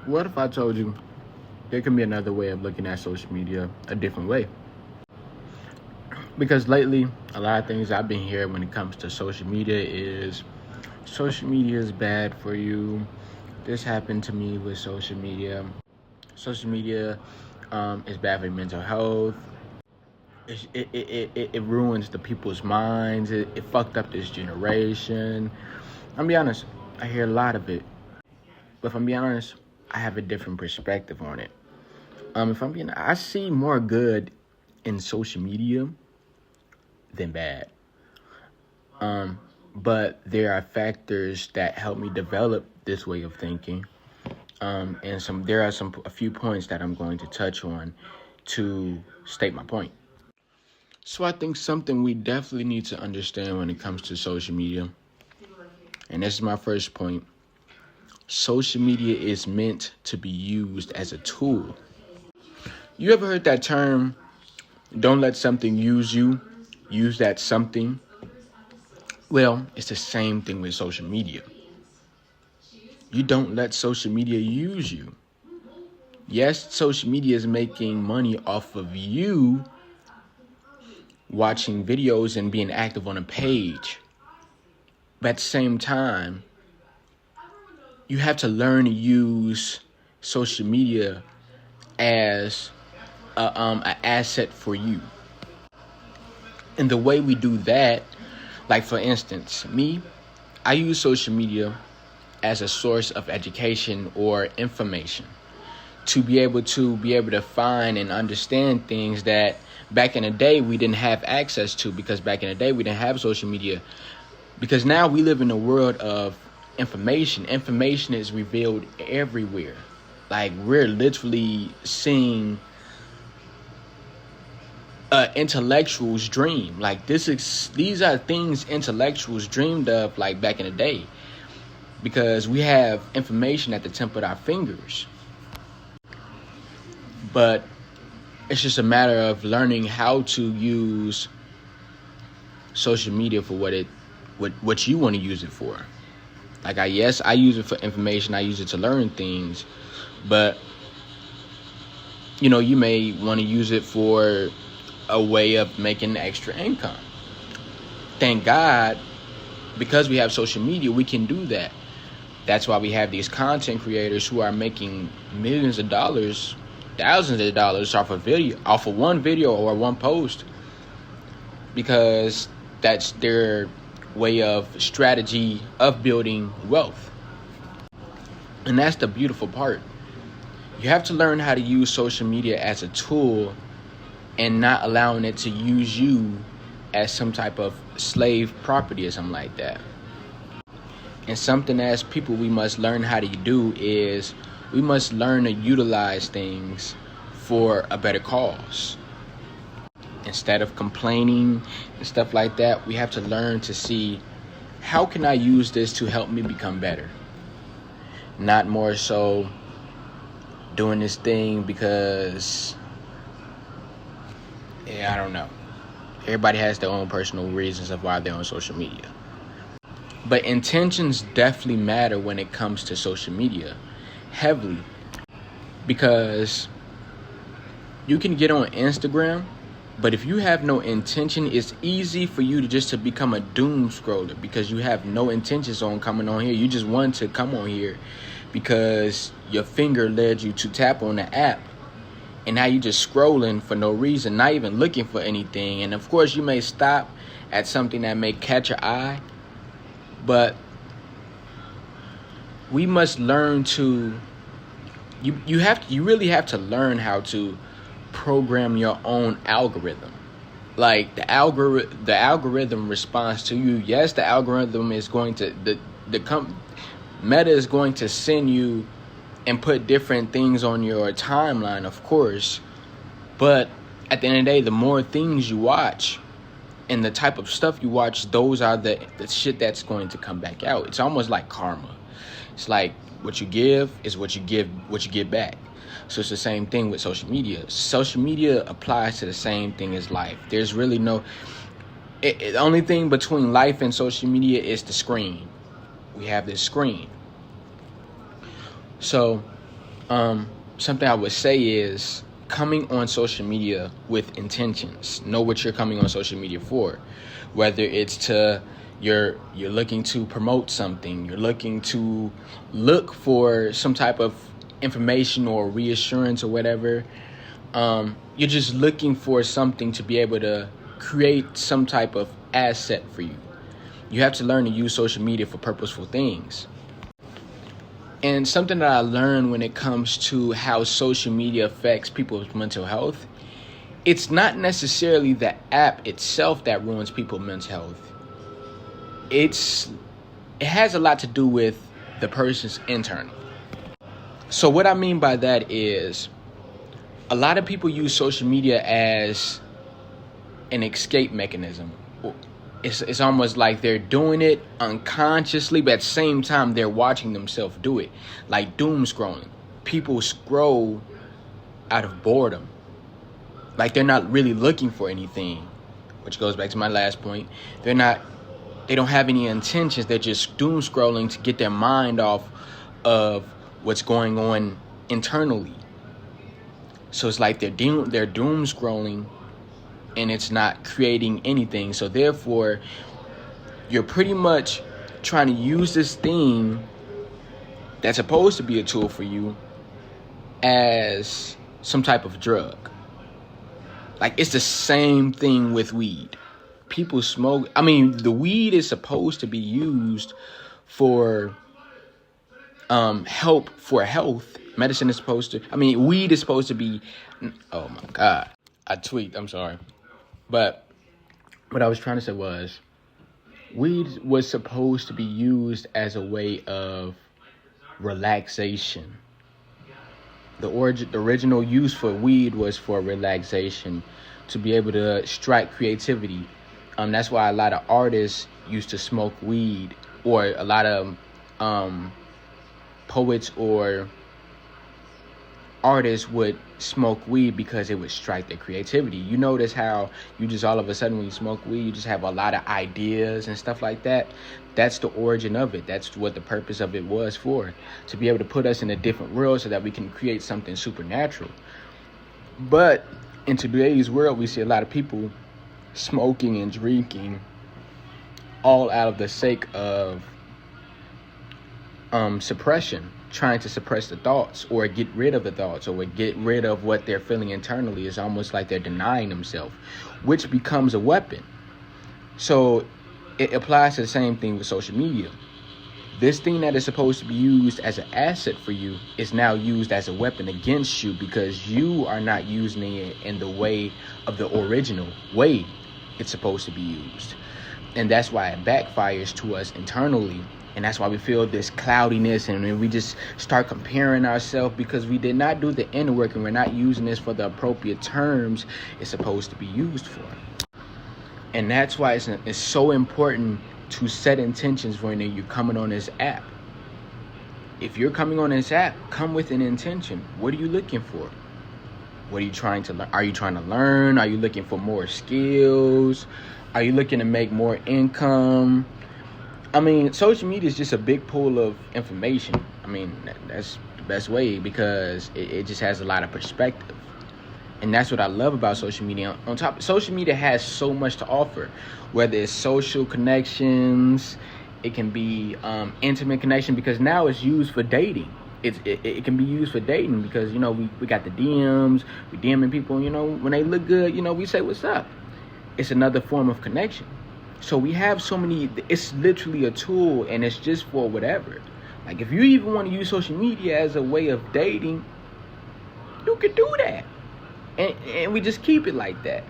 What if I told you there can be another way of looking at social media a different way? Because lately, a lot of things I've been hearing when it comes to social media is bad for you. This happened to me with social media. Social media is bad for your mental health. It ruins the people's minds. It fucked up this generation. I'm be honest, I hear a lot of it. But if I'm being honest, I have a different perspective on it. If I'm being, I see more good in social media than bad. But there are factors that help me develop this way of thinking. And there are a few points that I'm going to touch on to state my point. So I think something we definitely need to understand when it comes to social media, and this is my first point, social media is meant to be used as a tool. You ever heard that term, don't let something use you, use that something? Well, it's the same thing with social media. You don't let social media use you. Yes, social media is making money off of you watching videos and being active on a page. But at the same time, you have to learn to use social media as an asset for you. And the way we do that, like for instance, I use social media as a source of education or information to be able to find and understand things that back in the day we didn't have access to, because back in the day we didn't have social media. Because now we live in a world of information. Information is revealed everywhere. Like we're literally seeing intellectuals dream. Like these are things intellectuals dreamed of like back in the day, because we have information at the tip of our fingers. But it's just a matter of learning how to use social media for what you want to use it for. Like I use it for information, I use it to learn things, but you may want to use it for a way of making extra income. Thank God, because we have social media, we can do that. That's why we have these content creators who are making millions of dollars, thousands of dollars off of one video or one post, because that's their way of strategy of building wealth. And that's the beautiful part. You have to learn how to use social media as a tool and not allowing it to use you as some type of slave property or something like that. And something as people we must learn how to do is we must learn to utilize things for a better cause. Instead of complaining and stuff like that, we have to learn to see, how can I use this to help me become better? Not more so doing this thing because, I don't know. Everybody has their own personal reasons of why they're on social media. But intentions definitely matter when it comes to social media, heavily. Because you can get on Instagram, but if you have no intention, it's easy for you to become a doom scroller, because you have no intentions on coming on here. You just want to come on here because your finger led you to tap on the app. And now you just scrolling for no reason, not even looking for anything. And of course, you may stop at something that may catch your eye. But we must learn to, you really have to learn how to program your own algorithm. Like the algorithm responds to you. Yes, the algorithm is going to, Meta is going to send you and put different things on your timeline, of course. But at the end of the day, the more things you watch and the type of stuff you watch, those are the shit that's going to come back out. It's almost like karma. It's like what you give is what you get back. So it's the same thing with social media. Social media applies to the same thing as life. There's really the only thing between life and social media is the screen. We have this screen. So Something I would say is coming on social media with intentions. Know what you're coming on social media for. Whether it's to you're looking to promote something, you're looking to look for some type of information or reassurance or whatever. You're just looking for something to be able to create some type of asset for you. You have to learn to use social media for purposeful things. And something that I learned when it comes to how social media affects people's mental health, it's not necessarily the app itself that ruins people's mental health. It has a lot to do with the person's internal. So what I mean by that is a lot of people use social media as an escape mechanism. It's almost like they're doing it unconsciously, but at the same time, they're watching themselves do it. Like doom scrolling. People scroll out of boredom. Like they're not really looking for anything, which goes back to my last point. They don't have any intentions. They're just doom scrolling to get their mind off of what's going on internally. So it's like they're doom scrolling, and it's not creating anything. So therefore, you're pretty much trying to use this thing that's supposed to be a tool for you as some type of drug. Like, it's the same thing with weed. People smoke. I mean, the weed is supposed to be used for help for health. Medicine is supposed to, weed is supposed to be, oh my God. I tweaked, I'm sorry. But what I was trying to say was, weed was supposed to be used as a way of relaxation. The original use for weed was for relaxation, to be able to strike creativity. That's why a lot of artists used to smoke weed, or a lot of poets or artists would smoke weed because it would strike their creativity. You notice how you just all of a sudden when you smoke weed, you just have a lot of ideas and stuff like that. That's the origin of it. That's what the purpose of it was for, to be able to put us in a different world so that we can create something supernatural. But in today's world, we see a lot of people smoking and drinking all out of the sake of suppression, trying to suppress the thoughts or get rid of the thoughts or get rid of what they're feeling internally. Is almost like they're denying themselves, which becomes a weapon. So it applies to the same thing with social media. This thing that is supposed to be used as an asset for you is now used as a weapon against you, because you are not using it in the way of the original way it's supposed to be used. And that's why it backfires to us internally. And that's why we feel this cloudiness, and we just start comparing ourselves because we did not do the inner work, and we're not using this for the appropriate terms it's supposed to be used for. And that's why it's so important to set intentions when you're coming on this app. If you're coming on this app, come with an intention. What are you looking for? What are you trying to learn? Are you trying to learn? Are you looking for more skills? Are you looking to make more income? Social media is just a big pool of information. That's the best way, because it just has a lot of perspective. And that's what I love about social media. On top, social media has so much to offer, whether it's social connections, it can be intimate connection, because now it's used for dating. It can be used for dating because, we got the DMs, we DMing people, when they look good, we say, what's up? It's another form of connection. So we have so many, it's literally a tool, and it's just for whatever. Like, if you even want to use social media as a way of dating, you can do that. And we just keep it like that.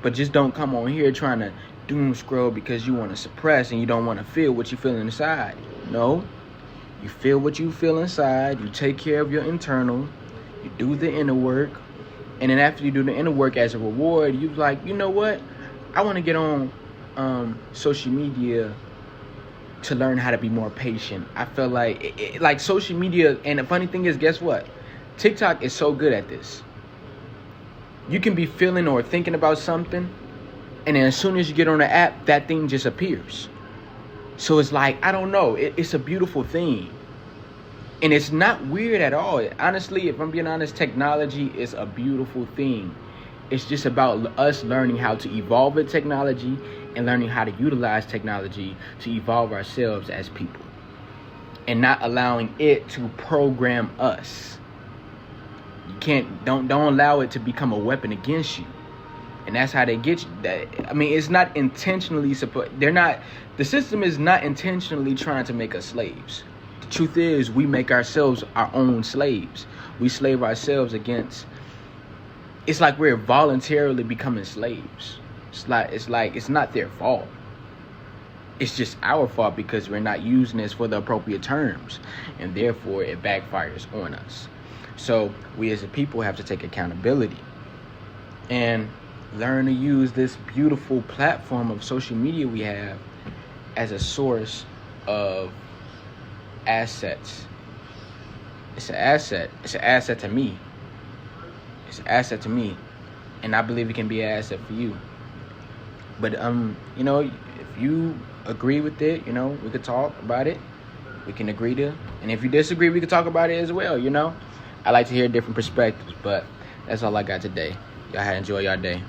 But just don't come on here trying to doom scroll because you want to suppress and you don't want to feel what you feel inside. No. You feel what you feel inside. You take care of your internal. You do the inner work. And then after you do the inner work, as a reward, you're like, you know what? I want to get on social media to learn how to be more patient. I feel like like social media, and the funny thing is, guess what? TikTok is so good at this. You can be feeling or thinking about something, and then as soon as you get on the app, that thing just appears. So it's like, I don't know, it's a beautiful thing. And it's not weird at all. Honestly, if I'm being honest, technology is a beautiful thing. It's just about us learning how to evolve with technology and learning how to utilize technology to evolve ourselves as people, and not allowing it to program us. You can't don't allow it to become a weapon against you. And that's how they get you. I mean, it's not intentionally the system is not intentionally trying to make us slaves. The truth is, we make ourselves our own slaves. We slave ourselves against. It's like we're voluntarily becoming slaves. It's not their fault. It's just our fault because we're not using this for the appropriate terms, and therefore it backfires on us. So we as a people have to take accountability and learn to use this beautiful platform of social media we have as a source of assets. It's an asset. It's an asset to me. It's an asset to me, and I believe it can be an asset for you. But you know, if you agree with it, you know, we could talk about it. We can agree to, and if you disagree, we could talk about it as well. You know, I like to hear different perspectives, but that's all I got today. Y'all enjoy your day.